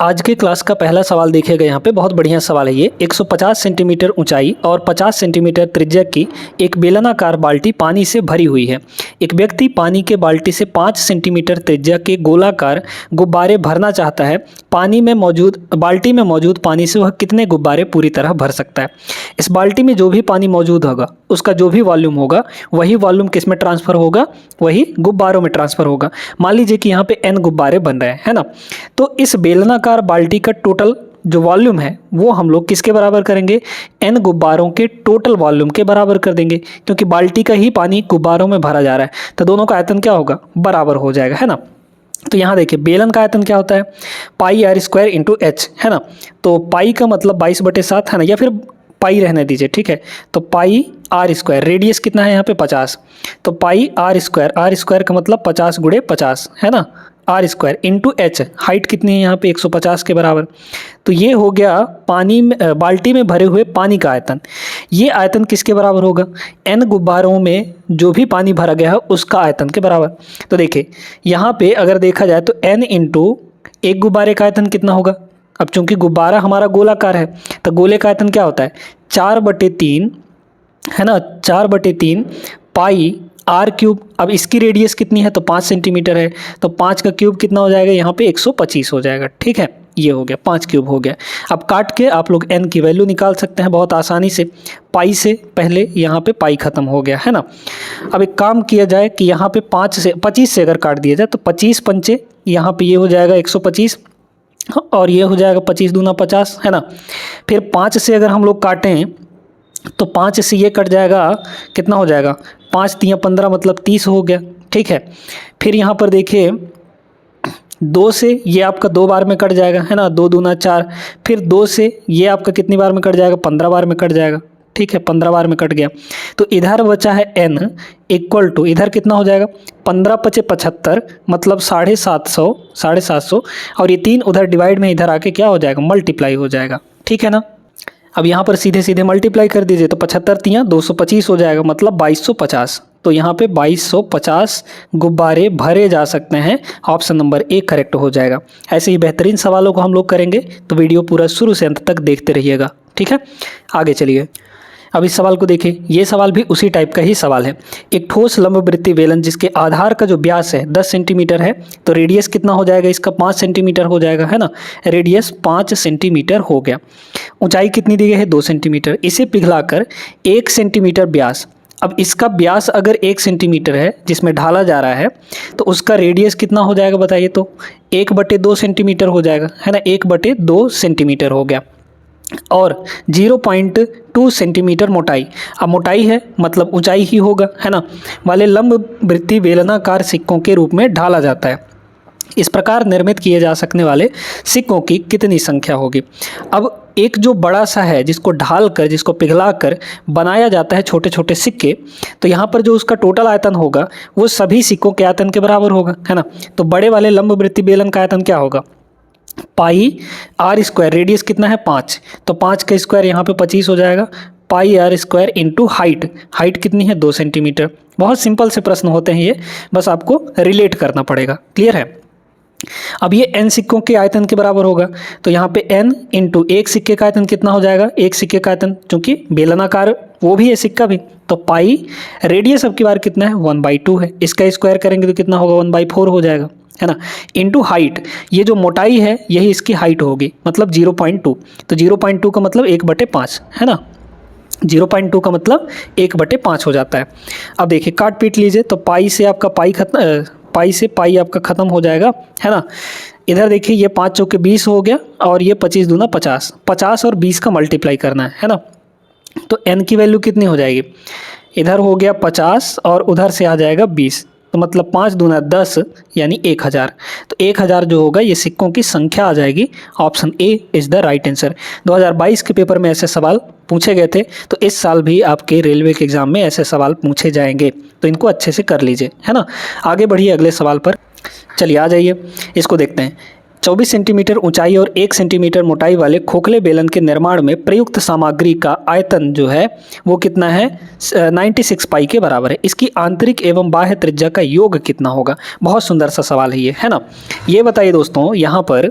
आज के क्लास का पहला सवाल देखिएगा। यहाँ पे बहुत बढ़िया सवाल है ये। 150 सेंटीमीटर ऊंचाई और 50 सेंटीमीटर त्रिज्या की एक बेलनाकार बाल्टी पानी से भरी हुई है। एक व्यक्ति पानी के बाल्टी से 5 सेंटीमीटर त्रिज्या के गोलाकार गुब्बारे भरना चाहता है। बाल्टी में मौजूद पानी से वह कितने गुब्बारे पूरी तरह भर सकता है। इस बाल्टी में जो भी पानी मौजूद होगा उसका जो भी वॉल्यूम होगा वही वॉल्यूम किस में ट्रांसफ़र होगा, वही गुब्बारों में ट्रांसफ़र होगा। मान लीजिए कि यहाँ पे n गुब्बारे बन रहे हैं, है ना। तो इस बेलनाकार बाल्टी का टोटल जो वॉल्यूम है वो हम लोग किसके बराबर करेंगे, n गुब्बारों के टोटल वॉल्यूम के बराबर कर देंगे, क्योंकि बाल्टी का ही पानी गुब्बारों में भरा जा रहा है। तो दोनों का आयतन क्या होगा, बराबर हो जाएगा, है ना। तो यहाँ देखिए बेलन का आयतन क्या होता है, पाई आर स्क्वायर इंटू एच, है ना। तो पाई का मतलब 22/7 है ना, या फिर पाई रहने दीजिए, ठीक है। तो पाई आर स्क्वायर, रेडियस कितना है यहाँ पे 50, तो पाई आर स्क्वायर का मतलब 50 × 50, है ना, r square into h, height कितनी है यहाँ पे 150 के बराबर। तो ये हो गया पानी में, बाल्टी में भरे हुए पानी का आयतन। ये आयतन किसके बराबर होगा, n गुब्बारों में जो भी पानी भरा गया है उसका आयतन के बराबर। तो देखिए यहाँ पे अगर देखा जाए तो n इंटू एक गुब्बारे का आयतन कितना होगा। अब चूंकि गुब्बारा हमारा गोलाकार है तो गोले का आयतन क्या होता है 4/3, है ना, 4/3 पाई आर क्यूब। अब इसकी रेडियस कितनी है तो 5 सेंटीमीटर है, तो 5 का क्यूब कितना हो जाएगा यहाँ पे 125 हो जाएगा, ठीक है। ये हो गया 5 क्यूब हो गया। अब काट के आप लोग n की वैल्यू निकाल सकते हैं बहुत आसानी से। पाई से पहले यहाँ पे पाई खत्म हो गया, है ना। अब एक काम किया जाए कि यहाँ पे 25 से अगर काट दिया जाए तो 25 पंचे, यहाँ पे ये हो जाएगा 125 और ये हो जाएगा 25 दूना 50, है ना। फिर 5 से अगर हम लोग काटें तो 5 से ये कट जाएगा, कितना हो जाएगा 5 × 3 = 15 मतलब 30 हो गया, ठीक है। फिर यहाँ पर देखिए 2 से ये आपका 2 बार में कट जाएगा, है ना, 2 दूना 4। फिर 2 से ये आपका कितनी बार में कट जाएगा, 15 बार में कट जाएगा, ठीक है, 15 बार में कट गया। तो इधर बचा है n इक्वल टू, इधर कितना हो जाएगा 15 × 5 = 75 मतलब 750 और ये 3 उधर डिवाइड में इधर आके क्या हो जाएगा, मल्टीप्लाई हो जाएगा, ठीक है ना। अब यहाँ पर सीधे सीधे मल्टीप्लाई कर दीजिए तो 75 × 3 = 225 हो जाएगा मतलब 2250। तो यहाँ पे 2250 गुब्बारे भरे जा सकते हैं। ऑप्शन नंबर 1 करेक्ट हो जाएगा। ऐसे ही बेहतरीन सवालों को हम लोग करेंगे, तो वीडियो पूरा शुरू से अंत तक देखते रहिएगा, ठीक है। आगे चलिए, अब इस सवाल को देखिए। ये सवाल भी उसी टाइप का ही सवाल है। एक ठोस लंबवृत्तीय बेलन जिसके आधार का जो व्यास है 10 सेंटीमीटर है, तो रेडियस कितना हो जाएगा इसका 5 सेंटीमीटर हो जाएगा, है ना। रेडियस 5 सेंटीमीटर हो गया। ऊंचाई कितनी दी गई है 2 सेंटीमीटर। इसे पिघलाकर 1 सेंटीमीटर व्यास, अब इसका व्यास अगर 1 सेंटीमीटर है जिसमें ढाला जा रहा है तो उसका रेडियस कितना हो जाएगा बताइए, तो 1/2 सेंटीमीटर हो जाएगा, है ना, 1/2 सेंटीमीटर हो गया। और 0.2 सेंटीमीटर मोटाई, अब मोटाई है मतलब ऊंचाई ही होगा, है ना, वाले लंबवृत्तीय बेलनाकार सिक्कों के रूप में ढाला जाता है। इस प्रकार निर्मित किए जा सकने वाले सिक्कों की कितनी संख्या होगी। अब एक जो बड़ा सा है जिसको ढाल कर, जिसको पिघला कर बनाया जाता है छोटे छोटे सिक्के, तो यहाँ पर जो उसका टोटल आयतन होगा वो सभी सिक्कों के आयतन के बराबर होगा, है ना। तो बड़े वाले लंबवृत्तीय बेलन का आयतन क्या होगा, पाई आर स्क्वायर, रेडियस कितना है 5, तो 5 का स्क्वायर यहाँ पे 25 हो जाएगा, pi r square into height, height कितनी है 2 सेंटीमीटर। बहुत सिंपल से प्रश्न होते हैं ये, बस आपको रिलेट करना पड़ेगा, क्लियर है। अब ये n सिक्कों के आयतन के बराबर होगा, तो यहाँ पे n इंटू एक सिक्के का आयतन कितना हो जाएगा, एक सिक्के का आयतन चूंकि बेलनाकार वो भी है सिक्का भी, तो पाई, रेडियस अब की बार कितना है 1/2 है, इसका स्क्वायर करेंगे तो कितना होगा 1/4 हो जाएगा, है ना, इंटू हाइट, ये जो मोटाई है यही इसकी हाइट होगी मतलब 0.2, तो 0.2 का मतलब 1/5, है ना, 0.2 का मतलब 1/5 हो जाता है। अब देखिए काट पीट लीजिए तो पाई से आपका पाई से पाई आपका ख़त्म हो जाएगा, है ना। इधर देखिए ये 5 चौके 20 हो गया और ये 25 दूना 50, 50 और 20 का मल्टीप्लाई करना है ना। तो n की वैल्यू कितनी हो जाएगी, इधर हो गया 50 और उधर से आ जाएगा 20, तो मतलब 5 दूना 10 यानी 1000। तो 1000 जो होगा ये सिक्कों की संख्या आ जाएगी। Option A is the right answer. 2022 के पेपर में ऐसे सवाल पूछे गए थे, तो इस साल भी आपके रेलवे के एग्ज़ाम में ऐसे सवाल पूछे जाएंगे, तो इनको अच्छे से कर लीजिए, है ना। आगे बढ़िए अगले सवाल पर, चलिए आ जाइए, इसको देखते हैं। 24 सेंटीमीटर ऊंचाई और 1 सेंटीमीटर मोटाई वाले खोखले बेलन के निर्माण में प्रयुक्त सामग्री का आयतन जो है वो कितना है 96 पाई के बराबर है। इसकी आंतरिक एवं बाह्य त्रिज्या का योग कितना होगा। बहुत सुंदर सा सवाल है ये, है ना। ये बताइए दोस्तों, यहाँ पर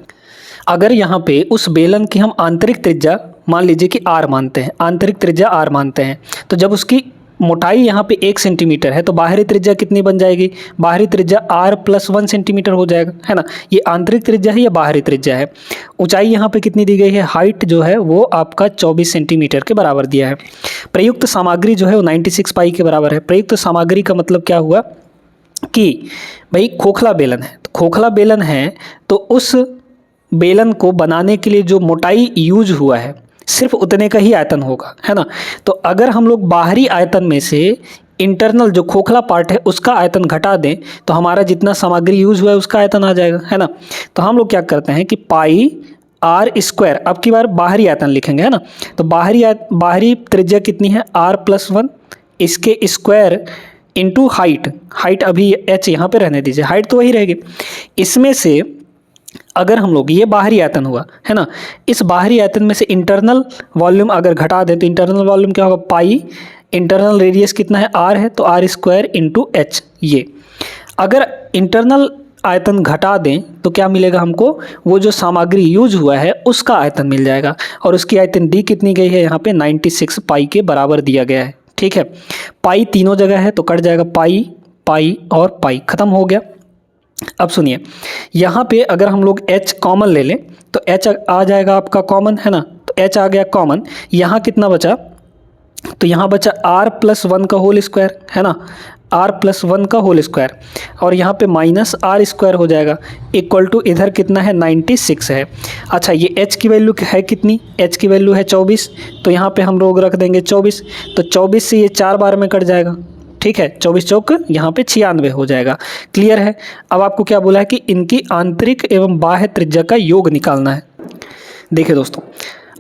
अगर यहाँ पे उस बेलन की हम आंतरिक त्रिज्या मान लीजिए कि r मानते हैं, आंतरिक त्रिज्या r मानते हैं, तो जब उसकी मोटाई यहाँ पे 1 सेंटीमीटर है तो बाहरी त्रिज्या कितनी बन जाएगी? बाहरी त्रिज्या r + 1 सेंटीमीटर हो जाएगा, है ना। ये आंतरिक त्रिज्या है या बाहरी त्रिज्या है। ऊंचाई यहाँ पे कितनी दी गई है? हाइट जो है वो आपका 24 सेंटीमीटर के बराबर दिया है। प्रयुक्त सामग्री जो है वो 96 पाई के बराबर है। प्रयुक्त सामग्री का मतलब क्या हुआ कि भाई खोखला बेलन है, तो खोखला बेलन है तो उस बेलन को बनाने के लिए जो मोटाई यूज हुआ है सिर्फ उतने का ही आयतन होगा, है ना। तो अगर हम लोग बाहरी आयतन में से इंटरनल जो खोखला पार्ट है उसका आयतन घटा दें तो हमारा जितना सामग्री यूज हुआ है उसका आयतन आ जाएगा, है ना। तो हम लोग क्या करते हैं कि पाई r स्क्वायर, अब की बार बाहरी आयतन लिखेंगे, है ना। तो बाहरी त्रिज्या कितनी है? r+1, इसके स्क्वायर इंटू हाइट अभी h यहाँ पे रहने दीजिए, हाइट तो वही रहेगी। इसमें से अगर हम लोग, ये बाहरी आयतन हुआ, है ना, इस बाहरी आयतन में से इंटरनल वॉल्यूम अगर घटा दें तो इंटरनल वॉल्यूम क्या होगा? पाई, इंटरनल रेडियस कितना है? r है, तो r² इंटू h। ये अगर इंटरनल आयतन घटा दें तो क्या मिलेगा हमको? वो जो सामग्री यूज हुआ है उसका आयतन मिल जाएगा, और उसकी आयतन दी कितनी गई है? यहाँ पे 96 पाई के बराबर दिया गया है, ठीक है। पाई तीनों जगह है तो कट जाएगा, पाई और पाई, खत्म हो गया। अब सुनिए, यहाँ पे अगर हम लोग h कॉमन ले लें तो h आ जाएगा आपका कॉमन, है ना। तो h आ गया कॉमन, यहाँ कितना बचा? तो यहाँ बचा r+1 का होल स्क्वायर, है ना, r+1 का होल स्क्वायर, और यहाँ पे -r² हो जाएगा, इक्वल टू इधर कितना है? 96 है। अच्छा, ये h की वैल्यू है कितनी? h की वैल्यू है 24, तो यहाँ पे हम लोग रख देंगे 24, तो 24 से ये 4 बार में कट जाएगा, ठीक है। 24 चौक यहाँ पे 96 हो जाएगा। क्लियर है। अब आपको क्या बोला है कि इनकी आंतरिक एवं बाह्य त्रिज्या का योग निकालना है। देखिए दोस्तों,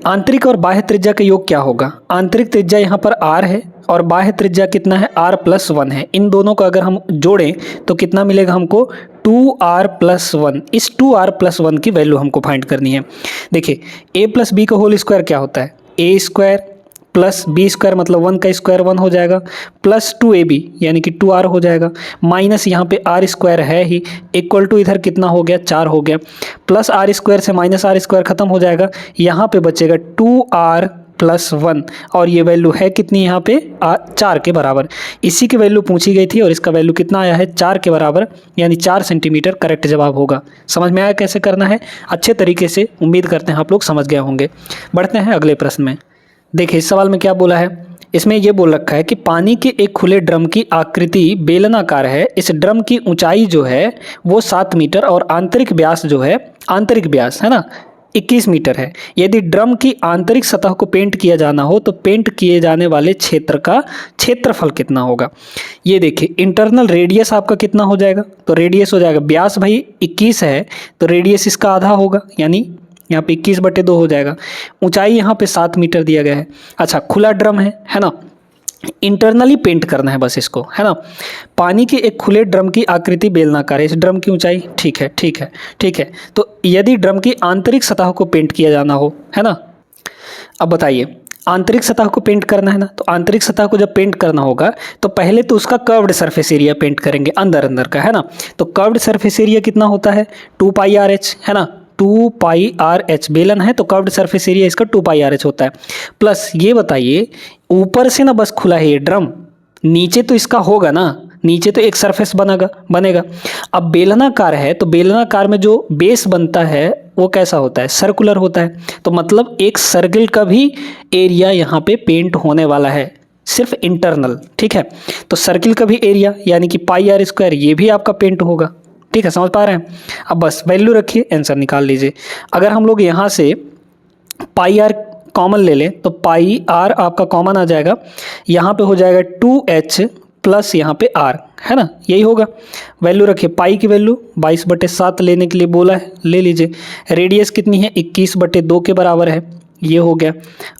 आंतरिक और बाह्य त्रिज्या का योग क्या होगा? आंतरिक त्रिज्या यहाँ पर r है और बाह्य त्रिज्या कितना है? r+1 है। इन दोनों को अगर हम जोड़ें तो कितना मिलेगा हमको? 2r+1। इस 2r+1 की वैल्यू हमको फाइंड करनी है। देखिए, a + b का होल स्क्वायर क्या होता है? a² प्लस b² मतलब 1 का स्क्वायर 1 हो जाएगा, प्लस 2ab यानी कि 2r हो जाएगा, माइनस यहाँ पे r² है ही, इक्वल टू इधर कितना हो गया? 4 हो गया, प्लस r² से माइनस r² खत्म हो जाएगा, यहाँ पे बचेगा 2r+1, और ये वैल्यू है कितनी यहाँ पे? 4 के बराबर। इसी की वैल्यू पूछी गई थी और इसका वैल्यू कितना आया है? 4 के बराबर, यानी 4 सेंटीमीटर करेक्ट जवाब होगा। समझ में आया कैसे करना है? अच्छे तरीके से उम्मीद करते हैं आप लोग समझ गए होंगे। बढ़ते हैं अगले प्रश्न में। देखिए, इस सवाल में क्या बोला है? इसमें ये बोल रखा है कि पानी के एक खुले ड्रम की आकृति बेलनाकार है। इस ड्रम की ऊंचाई जो है वो 7 मीटर और आंतरिक व्यास जो है, आंतरिक व्यास है ना, 21 मीटर है। यदि ड्रम की आंतरिक सतह को पेंट किया जाना हो तो पेंट किए जाने वाले क्षेत्र का क्षेत्रफल कितना होगा? ये देखिए, इंटरनल रेडियस आपका कितना हो जाएगा? तो रेडियस हो जाएगा, व्यास भाई 21 है तो रेडियस इसका आधा होगा, यानी यहाँ पे 21/2 हो जाएगा। ऊंचाई यहाँ पे 7 मीटर दिया गया है। अच्छा, खुला ड्रम है ना, इंटरनली पेंट करना है बस इसको, है ना। पानी के एक खुले ड्रम की आकृति बेलनाकार है। इस ड्रम की ऊंचाई, ठीक है। तो यदि ड्रम की आंतरिक सतह को पेंट किया जाना हो, है ना, अब बताइए, आंतरिक सतह को पेंट करना है ना, तो आंतरिक सतह को जब पेंट करना होगा तो पहले तो उसका कर्व्ड सरफेस एरिया पेंट करेंगे, अंदर का, है ना। तो कर्व्ड सरफेस एरिया कितना होता है? 2πRh, है ना, 2πRh बेलन है तो कर्व्ड सरफेस एरिया इसका 2πRh होता है। प्लस ये बताइए, ऊपर से ना बस खुला है ये ड्रम, नीचे तो इसका होगा ना, नीचे तो एक सरफेस बनेगा। अब बेलनाकार है तो बेलनाकार में जो बेस बनता है वो कैसा होता है? सर्कुलर होता है। तो मतलब एक सर्किल का भी एरिया यहाँ पे पेंट होने वाला है, सिर्फ इंटरनल, ठीक है। तो सर्किल का भी एरिया यानी कि πr² ये भी आपका पेंट होगा, ठीक है। समझ पा रहे हैं? अब बस वैल्यू रखिए, आंसर निकाल लीजिए। अगर हम लोग यहाँ से πr कॉमन ले लें तो πr आपका कॉमन आ जाएगा, यहाँ पे हो जाएगा 2h प्लस यहाँ पे r, है ना, यही होगा। वैल्यू रखिए, पाई की वैल्यू 22/7 लेने के लिए बोला है, ले लीजिए। रेडियस कितनी है? 21/2 के बराबर है, ये हो गया।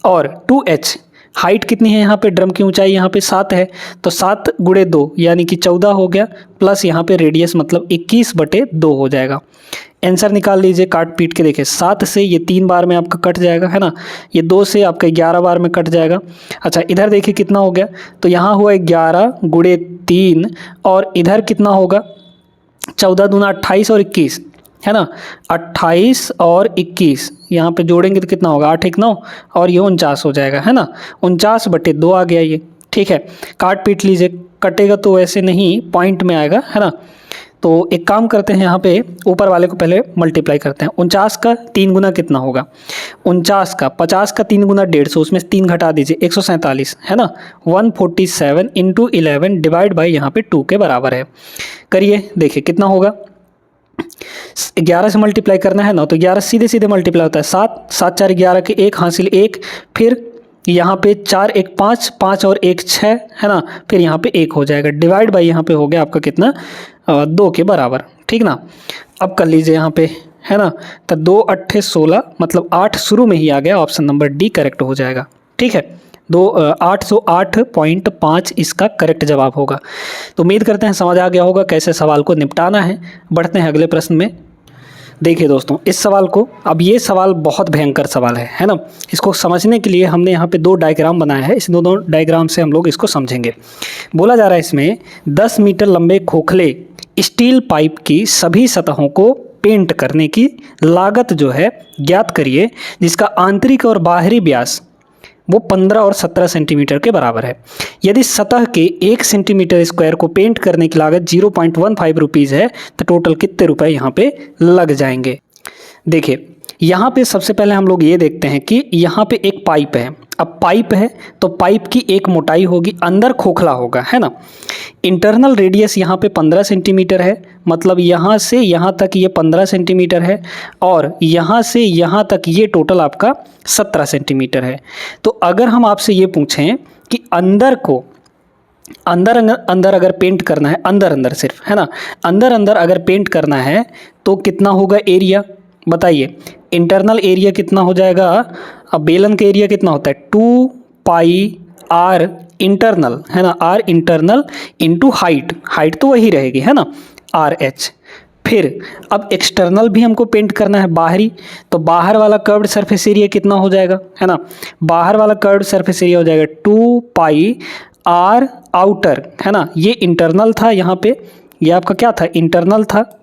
और 2h, हाइट कितनी है यहाँ पे? ड्रम की ऊंचाई यहाँ पे 7 है तो 7 × 2 यानी कि 14 हो गया, प्लस यहाँ पे रेडियस मतलब 21/2 हो जाएगा। आंसर निकाल लीजिए, काट पीट के देखिए। 7 से ये 3 बार में आपका कट जाएगा, है ना, ये 2 से आपका 11 बार में कट जाएगा। अच्छा, इधर देखिए कितना हो गया, तो यहाँ हुआ 11 × 3 और इधर कितना होगा? 14 दूना 28 और 21, है ना। 28 और 21 यहाँ पे जोड़ेंगे तो कितना होगा, 8 1 9 और ये 49 हो जाएगा, है ना। 49/2 आ गया ये, ठीक है। काट पीट लीजिए, कटेगा तो वैसे नहीं, पॉइंट में आएगा, है ना। तो एक काम करते हैं, यहाँ पे ऊपर वाले को पहले मल्टीप्लाई करते हैं। 49 का 3 गुना कितना होगा, 49 का 50 का 3 गुना 150, उसमें से 3 घटा दीजिए, 147, है ना। 147 × 11 डिवाइड बाई यहाँ पे 2 के बराबर है। करिए, देखिए कितना होगा। 11 से मल्टीप्लाई करना है ना, तो 11 सीधे सीधे मल्टीप्लाई होता है, 7 7 4 11 के 1 हासिल 1, फिर यहाँ पे 4 1 5 5 और 1 6, है ना। फिर यहाँ पे 1 हो जाएगा, डिवाइड बाई यहाँ पे हो गया आपका कितना, 2 के बराबर, ठीक ना। अब कर लीजिए यहाँ पे, है ना। तो 2 8 16 मतलब 8 शुरू में ही आ गया, ऑप्शन नंबर डी करेक्ट हो जाएगा, ठीक है। 808.5 इसका करेक्ट जवाब होगा। तो उम्मीद करते हैं समझ आ गया होगा कैसे सवाल को निपटाना है। बढ़ते हैं अगले प्रश्न में। देखिए दोस्तों, इस सवाल को, अब ये सवाल बहुत भयंकर सवाल है ना। इसको समझने के लिए हमने यहाँ पे 2 डायग्राम बनाया है, इस दोनों डायग्राम से हम लोग इसको समझेंगे। बोला जा रहा है इसमें 10 मीटर लंबे खोखले स्टील पाइप की सभी सतहों को पेंट करने की लागत जो है ज्ञात करिए, जिसका आंतरिक और बाहरी व्यास वो 15 और 17 सेंटीमीटर के बराबर है। यदि सतह के 1 सेंटीमीटर स्क्वायर को पेंट करने की लागत 0.15 रुपीज़ है, तो टोटल कितने रुपए यहाँ पे लग जाएंगे। देखिए, यहाँ पे सबसे पहले हम लोग ये देखते हैं कि यहाँ पे एक पाइप है। अब पाइप है तो पाइप की एक मोटाई होगी, अंदर खोखला होगा, है ना। इंटरनल रेडियस यहाँ पे 15 सेंटीमीटर है, मतलब यहाँ से यहाँ तक ये 15 सेंटीमीटर है, और यहाँ से यहाँ तक ये टोटल आपका 17 सेंटीमीटर है। तो अगर हम आपसे ये पूछें कि अंदर को अंदर अगर पेंट करना है, अंदर सिर्फ, है ना, अंदर अगर पेंट करना है तो कितना होगा एरिया, बताइए। इंटरनल एरिया कितना हो जाएगा, अब बेलन का एरिया कितना होता है, 2 पाई आर इंटरनल, है ना, आर इंटरनल इंटू हाइट तो वही रहेगी, है ना, RH। फिर अब एक्सटर्नल भी हमको पेंट करना है, बाहरी, तो बाहर वाला कर्व्ड सरफेस एरिया कितना हो जाएगा, है ना। बाहर वाला कर्व्ड सरफेस एरिया हो जाएगा 2 पाई आर आउटर, है ना। ये इंटरनल था, यहाँ पे ये आपका क्या था, इंटरनल था,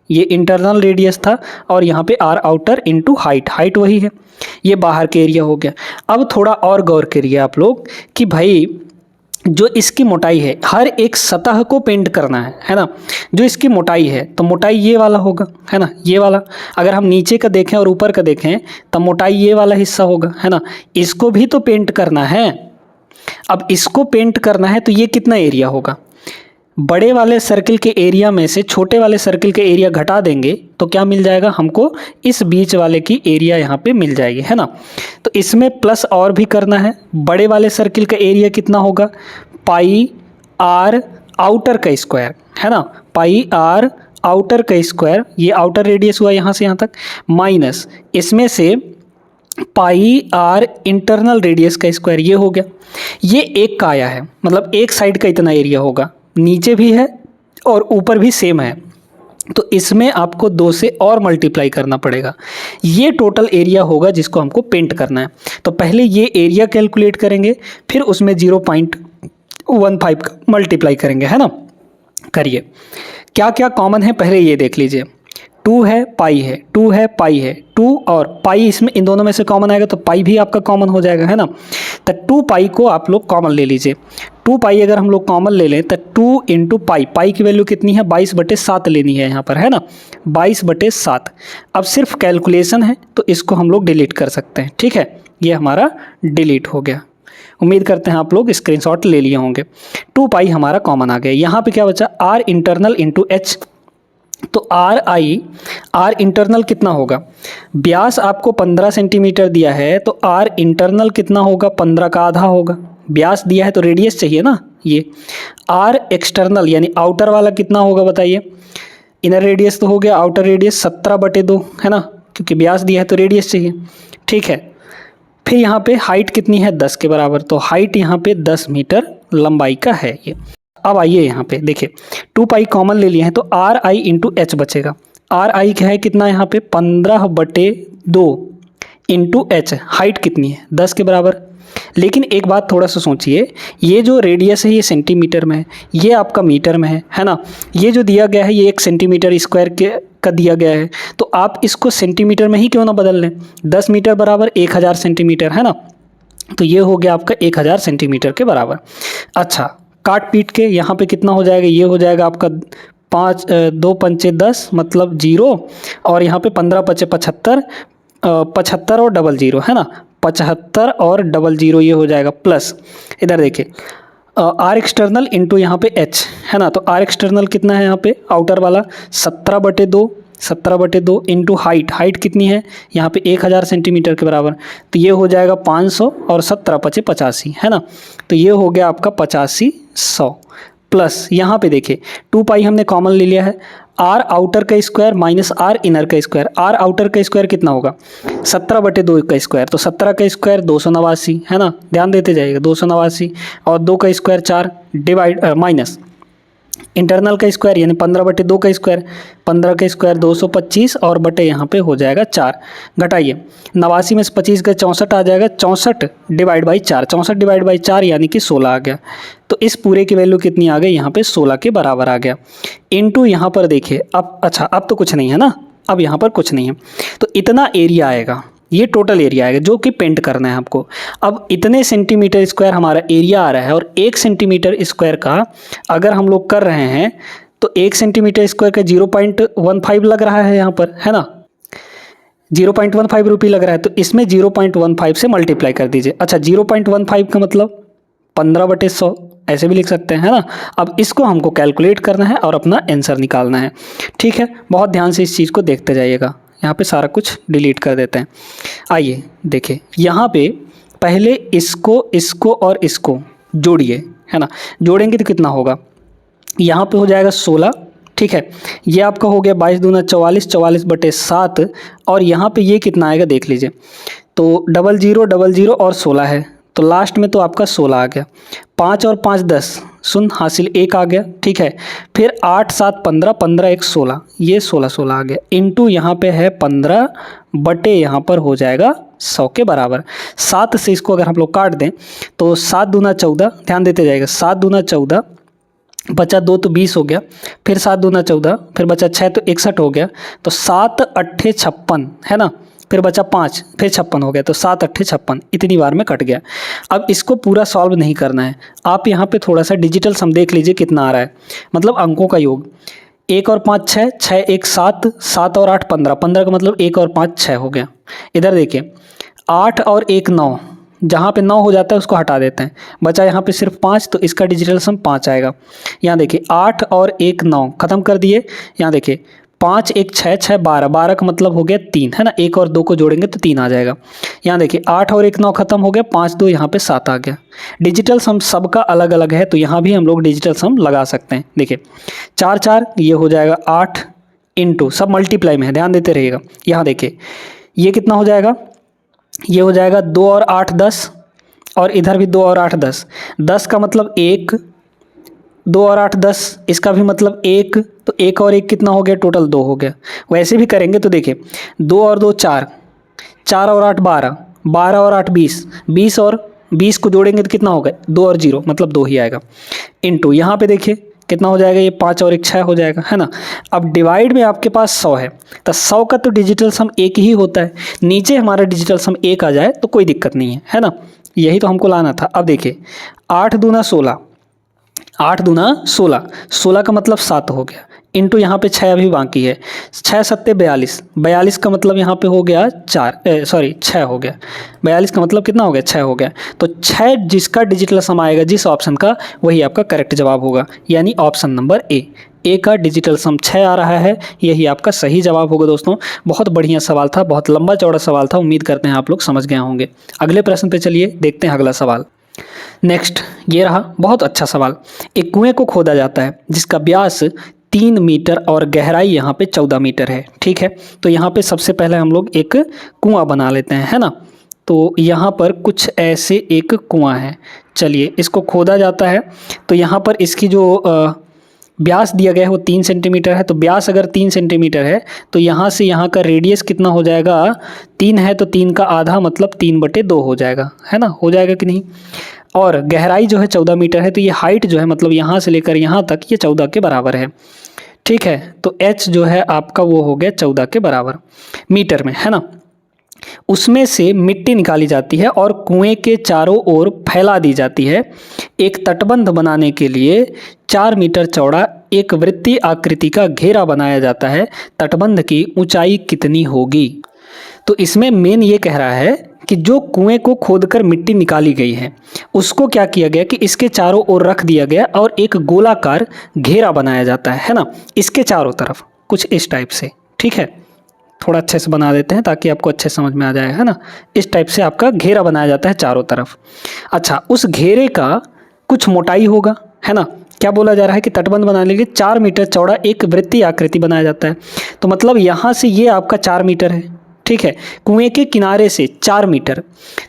ये इंटरनल रेडियस था, और यहाँ पे आर आउटर इंटू हाइट वही है। ये बाहर के एरिया हो गया। अब थोड़ा और गौर करिए आप लोग कि भाई जो इसकी मोटाई है, हर एक सतह को पेंट करना है ना। जो इसकी मोटाई है तो मोटाई ये वाला होगा, है ना, ये वाला। अगर हम नीचे का देखें और ऊपर का देखें तो मोटाई ये वाला हिस्सा होगा, है ना। इसको भी तो पेंट करना है। अब इसको पेंट करना है तो ये कितना एरिया होगा, बड़े वाले सर्किल के एरिया में से छोटे वाले सर्किल के एरिया घटा देंगे तो क्या मिल जाएगा हमको, इस बीच वाले की एरिया यहाँ पे मिल जाएगी, है ना। तो इसमें प्लस और भी करना है, बड़े वाले सर्किल का एरिया कितना होगा, पाई आर आउटर का स्क्वायर, है ना, पाई आर आउटर का स्क्वायर, ये आउटर रेडियस हुआ यहाँ से यहाँ तक, माइनस इसमें से पाई आर इंटरनल रेडियस का स्क्वायर, ये हो गया। ये एक का आया है, मतलब एक साइड का इतना एरिया होगा, नीचे भी है और ऊपर भी सेम है, तो इसमें आपको 2 से और मल्टीप्लाई करना पड़ेगा। ये टोटल एरिया होगा जिसको हमको पेंट करना है। तो पहले ये एरिया कैलकुलेट करेंगे, फिर उसमें 0.15 का मल्टीप्लाई करेंगे, है ना। करिए, क्या क्या कॉमन है पहले ये देख लीजिए। 2 है, पाई है, 2 है, पाई है, 2 और पाई, इसमें इन दोनों में से कॉमन आएगा तो पाई भी आपका कॉमन हो जाएगा, है ना। तो 2 पाई को आप लोग कॉमन ले लीजिए। 2 पाई अगर हम लोग कॉमन ले लें तो 2 इंटू पाई की वैल्यू कितनी है, 22/7 लेनी है यहाँ पर, है ना, 22/7। अब सिर्फ कैलकुलेशन है तो इसको हम लोग डिलीट कर सकते हैं, ठीक है। ये हमारा डिलीट हो गया। उम्मीद करते हैं आप लोग स्क्रीनशॉट ले लिए होंगे। 2 पाई हमारा कॉमन आ गया। यहाँ पे क्या बचा, आर इंटरनल इंटू एच। तो आर इंटरनल कितना होगा, व्यास आपको 15 सेंटीमीटर दिया है तो आर इंटरनल कितना होगा, 15 का आधा होगा। व्यास दिया है तो रेडियस चाहिए ना, ये आर एक्सटर्नल यानी आउटर वाला कितना होगा बताइए। इनर रेडियस तो हो गया, आउटर रेडियस 17/2, है ना, क्योंकि व्यास दिया है तो रेडियस चाहिए, ठीक है। फिर यहाँ पे हाइट कितनी है, 10 के बराबर, तो हाइट यहाँ पे 10 मीटर लंबाई का है ये। अब आइए यहाँ पे देखिए, 2 पाई कॉमन ले लिए हैं तो आर आई इंटू एच बचेगा। आर आई क्या है कितना यहाँ पे, 15/2 इंटू एच, हाइट कितनी है, 10 के बराबर। लेकिन एक बात थोड़ा सा सोचिए, ये जो रेडियस है ये सेंटीमीटर में है, ये आपका मीटर में है ना। ये जो दिया गया है ये 1 सेंटीमीटर स्क्वायर के का दिया गया है, तो आप इसको सेंटीमीटर में ही क्यों ना बदल लें। 10 मीटर बराबर 1000 सेंटीमीटर, है ना। तो ये हो गया आपका 1000 सेंटीमीटर के बराबर। अच्छा, काट पीट के यहाँ पे कितना हो जाएगा, ये हो जाएगा आपका 2 पंचे 10 मतलब 0, और यहाँ पे 15 पचे 75, 75 और डबल 0, है ना, 75 और डबल 0 ये हो जाएगा प्लस, इधर देखिए आर एक्सटर्नल इंटू यहाँ पे एच, है ना। तो आर एक्सटर्नल कितना है यहाँ पे आउटर वाला 17/2 इंटू हाइट कितनी है यहाँ पे 1000 सेंटीमीटर के बराबर, तो ये हो जाएगा 500 और 17 पचे 85, है ना। तो ये हो गया आपका 8500 प्लस यहाँ पे देखिए 2 पाई हमने कॉमन ले लिया है, आर आउटर का स्क्वायर माइनस आर इनर का स्क्वायर। आर आउटर का स्क्वायर कितना होगा 17/2 का स्क्वायर, तो 17 का स्क्वायर 289, है ना, ध्यान देते जाइएगा 289, और 2 का स्क्वायर 4 डिवाइड माइनस इंटरनल का स्क्वायर यानी 15/2 का स्क्वायर, 15 का स्क्वायर 225 और बटे यहाँ पे हो जाएगा 4, घटाइए 89 में से 25 का 64 आ जाएगा, 64 डिवाइड बाई 4, 64 डिवाइड बाई 4 यानी कि 16 आ गया। तो इस पूरे की वैल्यू कितनी आ गई यहाँ पे 16 के बराबर आ गया। इनटू यहाँ पर देखिए अब, अच्छा अब तो कुछ नहीं है ना, अब यहाँ पर कुछ नहीं है, तो इतना एरिया आएगा, ये टोटल एरिया आएगा जो कि पेंट करना है आपको। अब इतने सेंटीमीटर स्क्वायर हमारा एरिया आ रहा है, और 1 सेंटीमीटर स्क्वायर का अगर हम लोग कर रहे हैं तो 1 सेंटीमीटर स्क्वायर का 0.15 लग रहा है यहाँ पर, है ना, 0.15 रुपये लग रहा है, तो इसमें 0.15 से मल्टीप्लाई कर दीजिए। अच्छा 0.15 का मतलब 15/100 ऐसे भी लिख सकते हैं, है ना। अब इसको हमको कैलकुलेट करना है और अपना आंसर निकालना है, ठीक है। बहुत ध्यान से इस चीज़ को देखते जाइएगा, यहाँ पे सारा कुछ डिलीट कर देते हैं। आइए देखिए यहाँ पे पहले इसको और इसको जोड़िए, है ना, जोड़ेंगे तो कितना होगा, यहाँ पे हो जाएगा 16, ठीक है। ये आपका हो गया 22 दूना 44, 44/7, और यहाँ पे ये कितना आएगा देख लीजिए, तो 0000 और 16 है, तो लास्ट में तो आपका 16 आ गया, 5 और 5 10 शून्य हासिल 1 आ गया, ठीक है। फिर 8 7 15, 15 1 16, ये 16 आ गया, इंटू यहाँ पे है 15 बटे यहाँ पर हो जाएगा 100 के बराबर। 7 से इसको अगर हम लोग काट दें तो 7 दूना 14, ध्यान देते जाएगा, 7 दूना 14, बचा 2 तो 20 हो गया, फिर 7 दूना 14, फिर बचा 6 तो 61 हो गया, तो 7 8 56, है ना, फिर बचा 5, फिर 56 हो गया, तो 7 8 56 इतनी बार में कट गया। अब इसको पूरा सॉल्व नहीं करना है, आप यहाँ पे थोड़ा सा डिजिटल सम देख लीजिए कितना आ रहा है, मतलब अंकों का योग। 1 और 5 6, 6 1 7, 7 और 8 15, 15 का मतलब 1 और 5 6 हो गया। इधर देखिए 8 और 1 9, जहाँ पे 9 हो जाता है उसको हटा देते हैं, बचा यहाँ पे सिर्फ 5, तो इसका डिजिटल सम 5 आएगा। यहाँ देखिए 8 और 1 9 खत्म कर दिए, यहाँ देखिए 5 1 6 6 12, 12 का मतलब हो गया 3, है ना, 1 और 2 को जोड़ेंगे तो 3 आ जाएगा। यहाँ देखिए 8 और 1 9 खत्म हो गया, 5 2 यहाँ पे 7 आ गया। डिजिटल सम सबका अलग अलग है, तो यहाँ भी हम लोग डिजिटल सम लगा सकते हैं। देखिए 4 4 ये हो जाएगा 8, इंटू सब मल्टीप्लाई में है, ध्यान देते रहिएगा। यहाँ देखिए ये कितना हो जाएगा, ये हो जाएगा 2 और 8 10, और इधर भी 2 और 8 10, 10 का मतलब 1, 2 और 8 10, इसका भी मतलब 1, तो 1 और 1 कितना हो गया, टोटल 2 हो गया। वैसे भी करेंगे तो देखिए 2 और 2 4, 4 और 8 12, 12 और 8 20, 20 और 20 को जोड़ेंगे तो कितना होगा 2 और 0 मतलब 2 ही आएगा, इंटू यहाँ पे देखिए कितना हो जाएगा, ये 5 और 1 6 हो जाएगा, है ना। अब डिवाइड में आपके पास 100 है, तो 100 का तो डिजिटल सम 1 ही होता है, नीचे हमारा डिजिटल सम 1 आ जाए तो कोई दिक्कत नहीं है ना, यही तो हमको लाना था। अब देखिए 8 दूना 16, 8 दूना 16, 16 का मतलब 7 हो गया, इंटू यहाँ पे 6 अभी बाकी है, 6 7 42, 42 का मतलब यहाँ पे हो गया 6 हो गया, 42 का मतलब कितना हो गया 6 हो गया। तो 6 जिसका डिजिटल सम आएगा जिस ऑप्शन का, वही आपका करेक्ट जवाब होगा, यानी ऑप्शन नंबर ए का डिजिटल सम 6 आ रहा है, यही आपका सही जवाब होगा। दोस्तों बहुत बढ़िया सवाल था, बहुत लंबा चौड़ा सवाल था, उम्मीद करते हैं आप लोग समझ गए होंगे। अगले प्रश्न पे चलिए देखते हैं अगला सवाल। नेक्स्ट ये रहा बहुत अच्छा सवाल। एक कुएं को खोदा जाता है जिसका व्यास 3 मीटर और गहराई यहाँ पे 14 मीटर है, ठीक है। तो यहाँ पे सबसे पहले हम लोग एक कुआं बना लेते हैं, है ना। तो यहाँ पर कुछ ऐसे एक कुआं है, चलिए इसको खोदा जाता है। तो यहाँ पर इसकी जो व्यास दिया गया है वो 3 सेंटीमीटर है, तो व्यास अगर 3 सेंटीमीटर है तो यहाँ से यहाँ का रेडियस कितना हो जाएगा, 3 है तो 3 का आधा मतलब 3/2 हो जाएगा, है ना, हो जाएगा कि नहीं। और गहराई जो है 14 मीटर है, तो ये हाइट जो है मतलब यहाँ से लेकर यहाँ तक ये 14 के बराबर है, ठीक है। तो h जो है आपका वो हो गया 14 के बराबर मीटर में, है ना। उसमें से मिट्टी निकाली जाती है और कुएं के चारों ओर फैला दी जाती है। एक तटबंध बनाने के लिए 4 मीटर चौड़ा एक वृत्तीय आकृति का घेरा बनाया जाता है। तटबंध की ऊंचाई कितनी होगी? तो इसमें मेन ये कह रहा है कि जो कुएं को खोदकर मिट्टी निकाली गई है उसको क्या किया गया कि इसके चारों ओर रख दिया गया और एक गोलाकार घेरा बनाया जाता है ना, इसके चारों तरफ कुछ इस टाइप से। ठीक है, थोड़ा अच्छे से बना देते हैं ताकि आपको अच्छे समझ में आ जाए, है ना। इस टाइप से आपका घेरा बनाया जाता है चारों तरफ। अच्छा, उस घेरे का कुछ मोटाई होगा, है ना। क्या बोला जा रहा है कि तटबंध बनाने के लिए 4 मीटर चौड़ा एक वृत्तीय आकृति बनाया जाता है। तो मतलब यहाँ से ये आपका 4 मीटर है, ठीक है, कुएं के किनारे से 4 मीटर।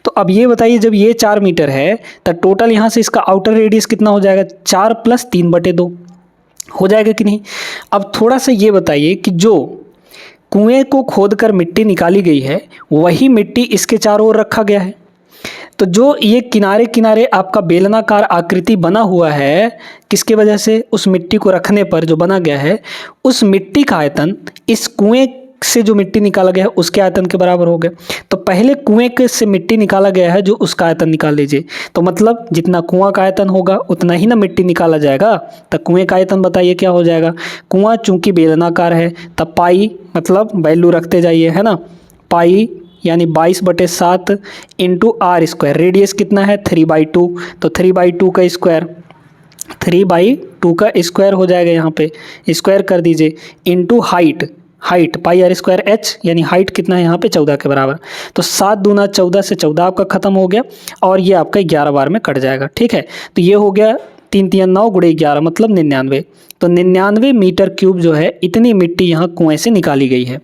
तो अब ये बताइए, जब ये 4 मीटर है तो टोटल यहाँ से इसका आउटर रेडियस कितना हो जाएगा? 4 + 3/2 हो जाएगा कि नहीं। अब थोड़ा सा ये बताइए कि जो कुएं को खोदकर मिट्टी निकाली गई है वही मिट्टी इसके चारों ओर रखा गया है। तो जो ये किनारे किनारे आपका बेलनाकार आकृति बना हुआ है, किसके वजह से? उस मिट्टी को रखने पर जो बना गया है, उस मिट्टी का आयतन इस कुएं से जो मिट्टी निकाला गया है उसके आयतन के बराबर हो गया। तो पहले कुएं के से मिट्टी निकाला गया है जो उसका आयतन निकाल लीजिए। तो मतलब जितना कुआं का आयतन होगा उतना ही ना मिट्टी निकाला जाएगा। तो कुएं का आयतन बताइए क्या हो जाएगा? कुआं चूंकि बेलनाकार है तब पाई मतलब वैल्यू रखते जाइए, है ना। पाई यानी 22/7 इंटू r²। रेडियस कितना है? 3/2। तो 3/2 का स्क्वायर, 3/2 का स्क्वायर हो जाएगा, यहाँ पे स्क्वायर कर दीजिए, इंटू हाइट πr²h, यानी हाइट कितना है यहाँ पे? 14 के बराबर। तो 7 दूना 14 से 14 आपका खत्म हो गया और ये आपका 11 बार में कट जाएगा। ठीक है, तो ये हो गया 3 × 9 × 11 मतलब 99। तो 99 मीटर क्यूब जो है इतनी मिट्टी यहाँ कुएं से निकाली गई है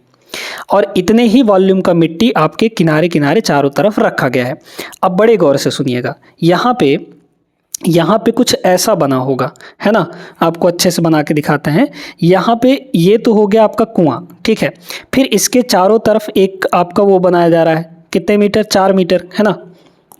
और इतने ही वॉल्यूम का मिट्टी आपके किनारे किनारे चारों तरफ रखा गया है। अब बड़े गौर से सुनिएगा, यहाँ पे कुछ ऐसा बना होगा, है ना। आपको अच्छे से बना के दिखाते हैं। यहाँ पे ये तो हो गया आपका कुआं, ठीक है। फिर इसके चारों तरफ एक आपका वो बनाया जा रहा है, कितने मीटर? 4 मीटर, है ना।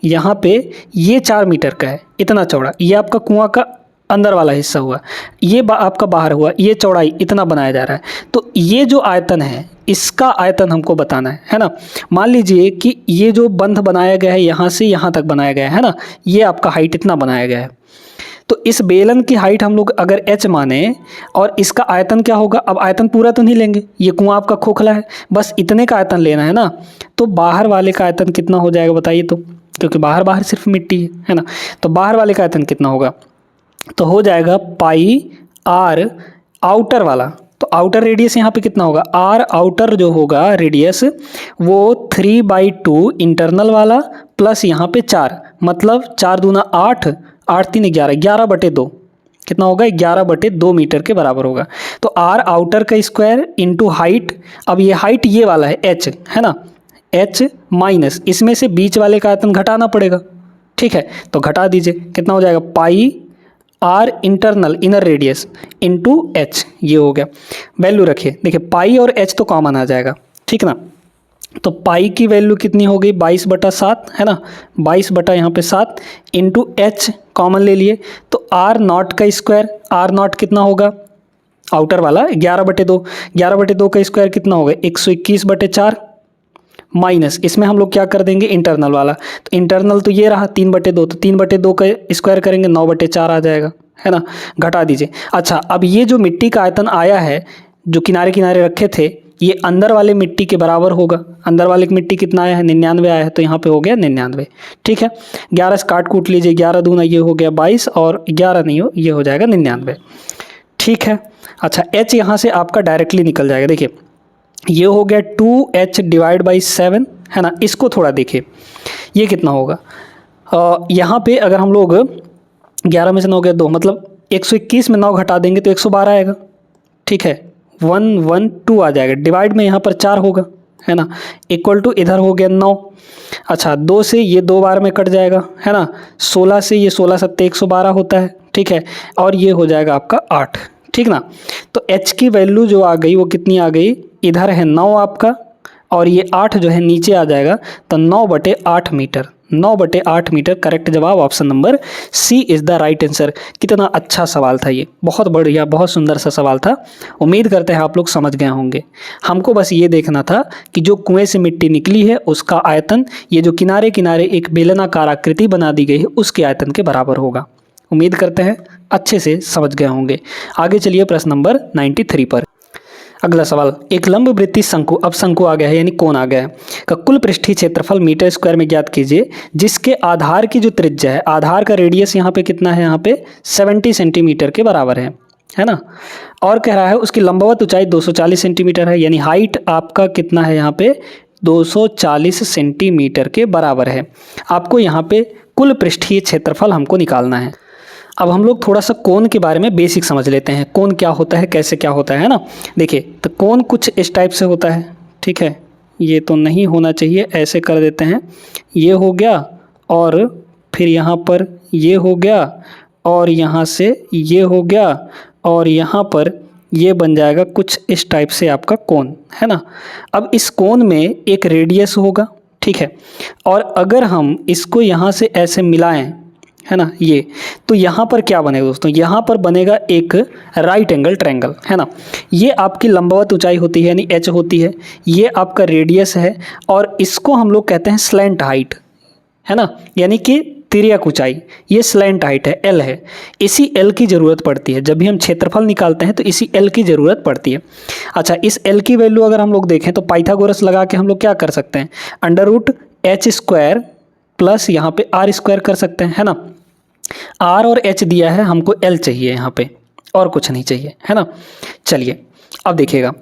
यहाँ पे ये 4 मीटर का है, इतना चौड़ा। ये आपका कुआं का अंदर वाला हिस्सा हुआ, ये आपका बाहर हुआ, ये चौड़ाई इतना बनाया जा रहा है। तो ये जो आयतन है इसका आयतन हमको बताना है ना। मान लीजिए कि ये जो बंध बनाया गया है यहाँ से यहाँ तक बनाया गया है ना, ये आपका हाइट इतना बनाया गया है। तो इस बेलन की हाइट हम लोग अगर h माने और इसका आयतन क्या होगा? अब आयतन पूरा तो नहीं लेंगे, ये कुआं आपका खोखला है, बस इतने का आयतन लेना है ना। तो बाहर वाले का आयतन कितना हो जाएगा बताइए तो, क्योंकि बाहर सिर्फ मिट्टी है ना। तो बाहर वाले का आयतन कितना होगा? तो हो जाएगा πr आउटर वाला। तो आउटर रेडियस यहाँ पे कितना होगा? r आउटर जो होगा रेडियस वो 3/2 इंटरनल वाला प्लस यहाँ पे 4, मतलब 4 दूना 8, 8 3 11, 11/2 कितना होगा? 11/2 मीटर के बराबर होगा। तो r आउटर का स्क्वायर इंटू हाइट। अब ये हाइट ये वाला है h, है ना, h माइनस इसमें से बीच वाले का आयतन घटाना पड़ेगा। ठीक है, तो घटा दीजिए, कितना हो जाएगा? πr internal inner radius into h, ये हो गया। वैल्यू रखिए, देखिए पाई और h तो कॉमन आ जाएगा, ठीक ना। तो पाई की वैल्यू कितनी हो गई? 22/7, है ना, 22 यहाँ पे 7 इंटू h कॉमन ले लिए। तो r0 का स्क्वायर, r0 कितना होगा? आउटर वाला 11/2, 11/2 का स्क्वायर कितना होगा? 121/4 माइनस इसमें हम लोग क्या कर देंगे? इंटरनल वाला। तो इंटरनल तो ये रहा 3/2, तो 3/2 का स्क्वायर करेंगे 9/4 आ जाएगा, है ना। घटा दीजिए। अच्छा, अब ये जो मिट्टी का आयतन आया है जो किनारे किनारे रखे थे, ये अंदर वाले मिट्टी के बराबर होगा। अंदर वाले की मिट्टी कितना आया है? 99 आया है, तो यहाँ पे हो गया 99। ठीक है, 11 से काट कूट लीजिए, 11 दूना ये हो गया 22 और 11 नहीं हो, ये हो जाएगा 99। ठीक है, अच्छा h यहाँ से आपका डायरेक्टली निकल जाएगा। देखिए ये हो गया 2h / 7, है ना। इसको थोड़ा देखिए, ये कितना होगा? यहाँ पे अगर हम लोग 11 में से 9 गया 2, मतलब 121 में 9 घटा देंगे तो 112 आएगा। ठीक है, 112 आ जाएगा। डिवाइड में यहाँ पर 4 होगा, है ना, इक्वल टू इधर हो गया 9। अच्छा, 2 से ये 2 बार में कट जाएगा, है ना। 16 से ये 16 7 112 होता है। ठीक है, और ये हो जाएगा आपका 8, ठीक ना। तो h की वैल्यू जो आ गई वो कितनी आ गई? इधर है 9 आपका और ये 8 जो है नीचे आ जाएगा, तो 9/8 मीटर। 9/8 मीटर। करेक्ट जवाब option number C is the right answer. कितना अच्छा सवाल था ये, बहुत बढ़िया, बहुत सुंदर सा सवाल था। उम्मीद करते हैं आप लोग समझ गए होंगे। हमको बस ये देखना था कि जो कुएं से मिट्टी निकली है उसका आयतन, ये जो किनारे किनारे एक बेलनाकार आकृति बना दी गई है उसके आयतन के बराबर होगा। उम्मीद करते हैं अच्छे से समझ गए होंगे। आगे चलिए प्रश्न नंबर 93 पर। अगला सवाल, एक लंबवृत्तीय शंकु, अब शंकु आ गया है यानी कोण आ गया है, का कुल पृष्ठीय क्षेत्रफल मीटर स्क्वायर में ज्ञात कीजिए, जिसके आधार की जो त्रिज्या है, आधार का रेडियस यहाँ पे कितना है, यहाँ पे 70 सेंटीमीटर के बराबर है ना। और कह रहा है उसकी लंबवत ऊंचाई 240 सेंटीमीटर है, यानी हाइट आपका कितना है यहाँ पे 240 सेंटीमीटर के बराबर है। आपको यहाँ पे कुल पृष्ठीय क्षेत्रफल हमको निकालना है। अब हम लोग थोड़ा सा कोण के बारे में बेसिक समझ लेते हैं, कोण क्या होता है, कैसे क्या होता है ना। देखिए, तो कोण कुछ इस टाइप से होता है, ठीक है। ये तो नहीं होना चाहिए, ऐसे कर देते हैं, ये हो गया और फिर यहाँ पर ये हो गया और यहाँ से ये हो गया और यहाँ पर ये बन जाएगा कुछ इस टाइप से आपका कोण, है ना। अब इस कोण में एक रेडियस होगा, ठीक है। और अगर हम इसको यहाँ से ऐसे मिलाएं, है ना, ये तो यहाँ पर क्या बनेगा दोस्तों, यहाँ पर बनेगा एक राइट एंगल ट्रायंगल, है ना। ये आपकी लंबवत ऊंचाई होती है यानी h होती है, ये आपका रेडियस है और इसको हम लोग कहते हैं स्लैंट हाइट, है ना, यानी कि तिर्यक ऊंचाई। ये स्लैंट हाइट है, L है। इसी L की ज़रूरत पड़ती है जब भी हम क्षेत्रफल निकालते हैं, तो इसी L की ज़रूरत पड़ती है। अच्छा, इस L की वैल्यू अगर हम लोग देखें तो पाइथागोरस लगा के हम लोग क्या कर सकते हैं, √h² प्लस यहाँ पे r² कर सकते हैं, है ना। r और h दिया है, हमको L चाहिए यहाँ पे, और कुछ नहीं चाहिए, है ना। चलिए अब देखिएगा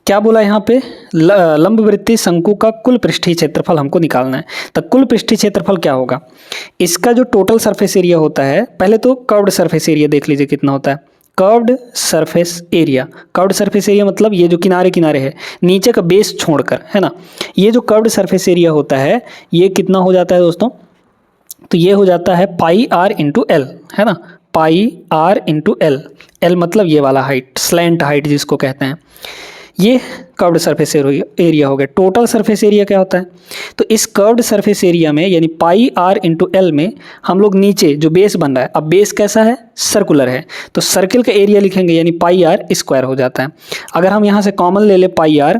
क्या बोला यहाँ पे, लंबवृत्तीय शंकु का कुल पृष्ठीय क्षेत्रफल हमको निकालना है। तो कुल पृष्ठीय क्षेत्रफल क्या होगा, इसका जो टोटल सरफेस एरिया होता है, पहले तो कर्व्ड सरफेस एरिया देख लीजिए कितना होता है। Curved surface area, curved surface area मतलब ये जो किनारे किनारे है, नीचे का बेस छोड़कर, है ना। ये जो कर्व्ड सरफेस एरिया होता है ये कितना हो जाता है दोस्तों, तो ये हो जाता है πr इंटू एल, है ना, πr इंटू एल। एल मतलब ये वाला हाइट, स्लैंट हाइट जिसको कहते हैं। ये कर्व्ड सरफेस एरिया हो गया। टोटल सरफेस एरिया क्या होता है, तो इस कर्व्ड सरफेस एरिया में यानी πr इंटू एल में हम लोग नीचे जो बेस बन रहा है, अब बेस कैसा है, सर्कुलर है, तो सर्किल का एरिया लिखेंगे यानी πr² हो जाता है। अगर हम यहाँ से कॉमन ले ले πr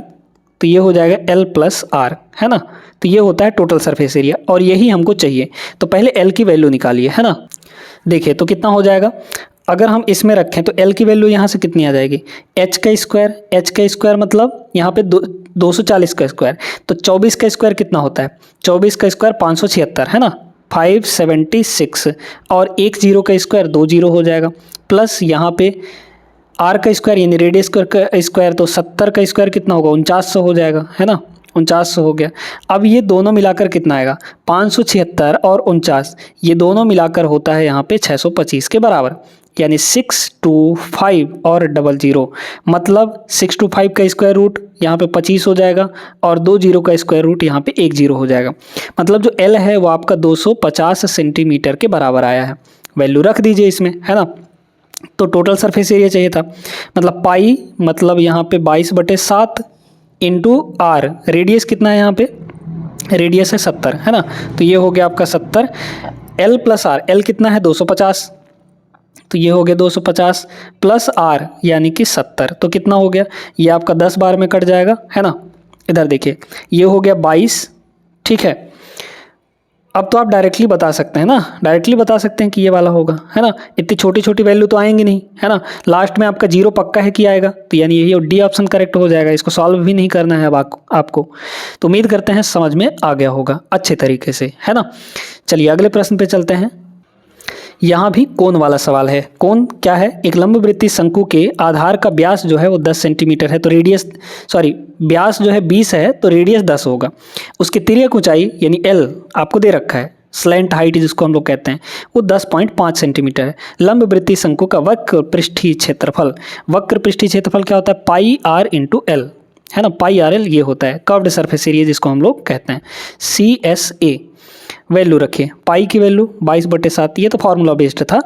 तो ये हो जाएगा L प्लस R, है ना। तो ये होता है टोटल सरफेस एरिया और यही हमको चाहिए। तो पहले L की वैल्यू निकालिए, है ना। देखिए तो कितना हो जाएगा, अगर हम इसमें रखें तो L की वैल्यू यहाँ से कितनी आ जाएगी, h का स्क्वायर मतलब यहाँ पे 240 का स्क्वायर, तो 24 का स्क्वायर कितना होता है, 24 का स्क्वायर 576, है ना, 576, और एक जीरो का स्क्वायर 2 जीरो हो जाएगा, प्लस यहाँ पे r का स्क्वायर यानी रेडियस का स्क्वायर, तो 70 का स्क्वायर कितना होगा, 4900 हो जाएगा, है ना, 4900 हो गया। अब ये दोनों मिलाकर कितना आएगा, 576 और 49, ये दोनों मिलाकर होता है यहाँ पे 625 के बराबर, यानी 625 और 00, मतलब 625 का स्क्वायर रूट यहाँ पे 25 हो जाएगा और 2 जीरो का स्क्वायर रूट यहाँ पे 1 जीरो हो जाएगा। मतलब जो L है वो आपका 250 सेंटीमीटर के बराबर आया है। वैल्यू रख दीजिए इसमें, है ना। तो टोटल सरफेस एरिया चाहिए था, मतलब पाई मतलब यहाँ पे 22/7 इंटू R, रेडियस कितना है यहाँ पे, रेडियस है 70, है ना, तो ये हो गया आपका 70, L प्लस R, L कितना है 250, तो ये हो गया 250 प्लस R यानी कि 70, तो कितना हो गया, ये आपका 10 बार में कट जाएगा, है ना। इधर देखिए ये हो गया 22, ठीक है। अब तो आप डायरेक्टली बता सकते हैं ना, डायरेक्टली बता सकते हैं कि ये वाला होगा, है ना। इतनी छोटी छोटी वैल्यू तो आएंगी नहीं, है ना। लास्ट में आपका जीरो पक्का है कि आएगा, तो यानी यही डी ऑप्शन करेक्ट हो जाएगा। इसको सॉल्व भी नहीं करना है अब आपको। तो उम्मीद करते हैं समझ में आ गया होगा अच्छे तरीके से, है ना। चलिए अगले प्रश्न पे चलते हैं। यहाँ भी कोण वाला सवाल है। कोण क्या है, एक लंबवृत्तीय शंकु के आधार का व्यास जो है वो 10 सेंटीमीटर है, तो रेडियस व्यास जो है 20 है तो रेडियस 10 होगा। उसकी तिर्यक ऊंचाई यानी L आपको दे रखा है, स्लैंट हाइट जिसको हम लोग कहते हैं, वो 10.5 सेंटीमीटर है। लंबवृत्तीय शंकु का वक्र पृष्ठीय क्षेत्रफल, वक्र पृष्ठीय क्षेत्रफल क्या होता है, πr इंटू एल, है ना। πrl ये होता है कर्व्ड सरफेस एरिया जिसको हम लोग कहते हैं, CSA। वैल्यू रखिए, पाई की वैल्यू 22/7, ये तो फार्मूला बेस्ड था,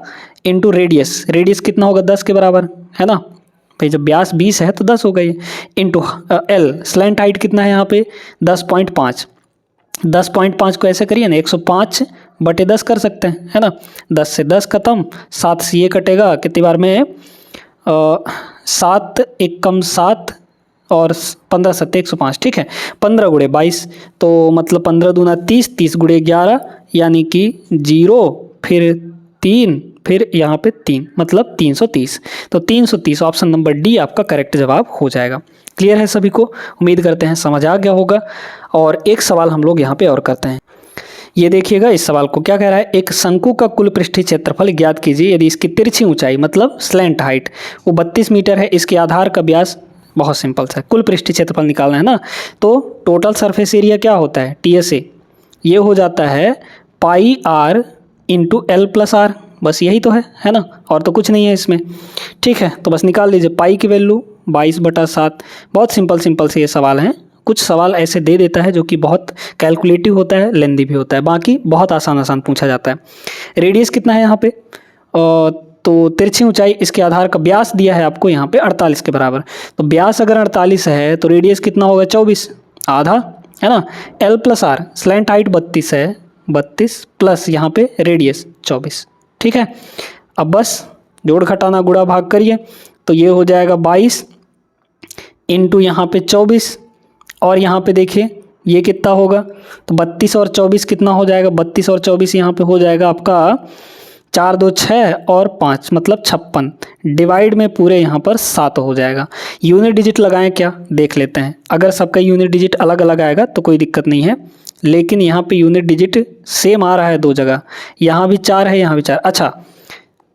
इंटू रेडियस, रेडियस कितना होगा 10 के बराबर, है ना भाई। जब व्यास 20 है तो 10 होगा ये, इंटू एल, स्लैंट हाइट कितना है यहाँ पे 10.5, 10.5 को ऐसे करिए ना, 105/10 कर सकते हैं, है ना। 10 से 10 खत्म, 7 से ये कटेगा कितनी बार में, 7 1 कम 7 और 15 7 105, ठीक है। 15 गुणे 22 तो मतलब 15 दूना 30, 30 गुणे 11 यानी कि 0 फिर 3 फिर यहाँ पे 3 मतलब 330। तो 330 ऑप्शन नंबर डी आपका करेक्ट जवाब हो जाएगा। क्लियर है सभी को? उम्मीद करते हैं समझ आ गया होगा। और एक सवाल हम लोग यहाँ पे और करते हैं। ये देखिएगा इस सवाल को क्या कह रहा है, एक शंकु का कुल पृष्ठीय क्षेत्रफल ज्ञात कीजिए यदि इसकी तिरछी ऊंचाई मतलब स्लैंट हाइट वो 32 मीटर है, इसके आधार का व्यास, बहुत सिंपल सा कुल पृष्ठीय क्षेत्रफल निकालना है ना। तो टोटल सरफेस एरिया क्या होता है, TSA, ये हो जाता है pi r into l plus r, बस यही तो है ना, और तो कुछ नहीं है इसमें, ठीक है। तो बस निकाल लीजिए पाई की वैल्यू 22/7। बहुत सिंपल से ये सवाल हैं। कुछ सवाल ऐसे दे देता है जो कि बहुत कैलकुलेटिव होता है, लेंदी भी होता है, बाकी बहुत आसान पूछा जाता है। रेडियस कितना है यहाँ पे, तो तिरछी ऊंचाई, इसके आधार का व्यास दिया है आपको यहाँ पे 48 के बराबर। तो व्यास अगर 48 है तो रेडियस कितना होगा, 24 आधा, है ना। L plus r, slant height 32 है, 32 प्लस यहाँ पे रेडियस 24, ठीक है। अब बस जोड़ घटाना गुणा भाग करिए तो ये हो जाएगा 22 इंटू यहाँ पे 24 और यहाँ पे देखिए ये कितना होगा, तो 32 और 24 कितना हो जाएगा, 32 और 24 यहाँ पे हो जाएगा आपका 4 2 6 और 5 मतलब 56, डिवाइड में पूरे यहाँ पर 7 हो जाएगा। यूनिट डिजिट लगाएं क्या, देख लेते हैं। अगर सबका यूनिट डिजिट अलग अलग आएगा तो कोई दिक्कत नहीं है, लेकिन यहाँ पे यूनिट डिजिट सेम आ रहा है दो जगह, यहाँ भी 4 है यहाँ भी 4, अच्छा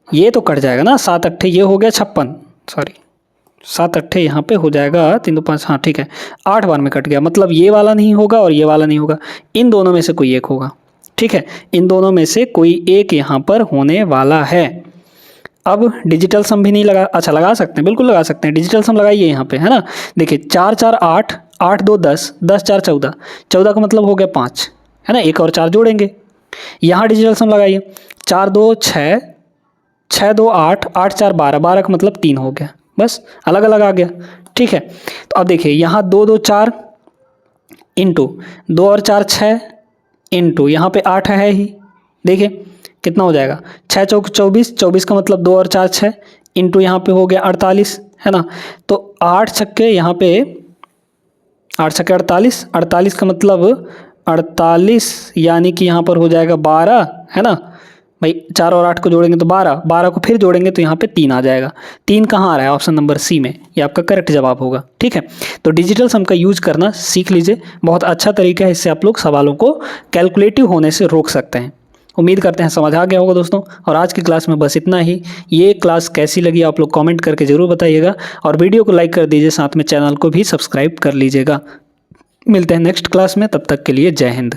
ये तो कट जाएगा ना, 7 8 ये हो गया 56, सॉरी 7 8 यहाँ पे हो जाएगा 3 2 5, हाँ ठीक है, 8 बार में कट गया, मतलब ये वाला नहीं होगा और ये वाला नहीं होगा, इन दोनों में से कोई एक होगा, ठीक है। इन दोनों में से कोई एक यहाँ पर होने वाला है। अब डिजिटल सम भी नहीं लगा, अच्छा लगा सकते हैं, बिल्कुल लगा सकते हैं, डिजिटल सम लगाइए यहाँ पे, है ना। देखिए 4 4 8, 8 2 10, 10 4 14, 14 का मतलब हो गया 5, है ना, एक और 4 जोड़ेंगे। यहाँ डिजिटल सम लगाइए, 4 2 6, 6 2 8, 8 4 12, 12 का मतलब 3 हो गया, बस अलग अलग आ गया, ठीक है। तो अब देखिए यहाँ 2 2 4 इंटू 2 और 4 6 इंटू यहाँ पे 8 है ही, देखिए कितना हो जाएगा, 6 चौक 24, 24 का मतलब 2 और 4 6 इंटू यहाँ पे हो गया 48, है ना। तो 8 छक्के यहाँ पे 8 छक्के 48, 48 का मतलब 48 यानी कि यहाँ पर हो जाएगा 12, है ना भाई, 4 और 8 को जोड़ेंगे तो 12, 12 को फिर जोड़ेंगे तो यहाँ पे 3 आ जाएगा। 3 कहाँ आ रहा है, ऑप्शन नंबर सी में, ये आपका करेक्ट जवाब होगा, ठीक है। तो डिजिटल सम का यूज करना सीख लीजिए, बहुत अच्छा तरीका है, इससे आप लोग सवालों को कैलकुलेटिव होने से रोक सकते हैं। उम्मीद करते हैं समझ आ गया होगा दोस्तों, और आज की क्लास में बस इतना ही। ये क्लास कैसी लगी आप लोग कमेंट करके ज़रूर बताइएगा, और वीडियो को लाइक कर दीजिए, साथ में चैनल को भी सब्सक्राइब कर लीजिएगा। मिलते हैं नेक्स्ट क्लास में, तब तक के लिए जय हिंद।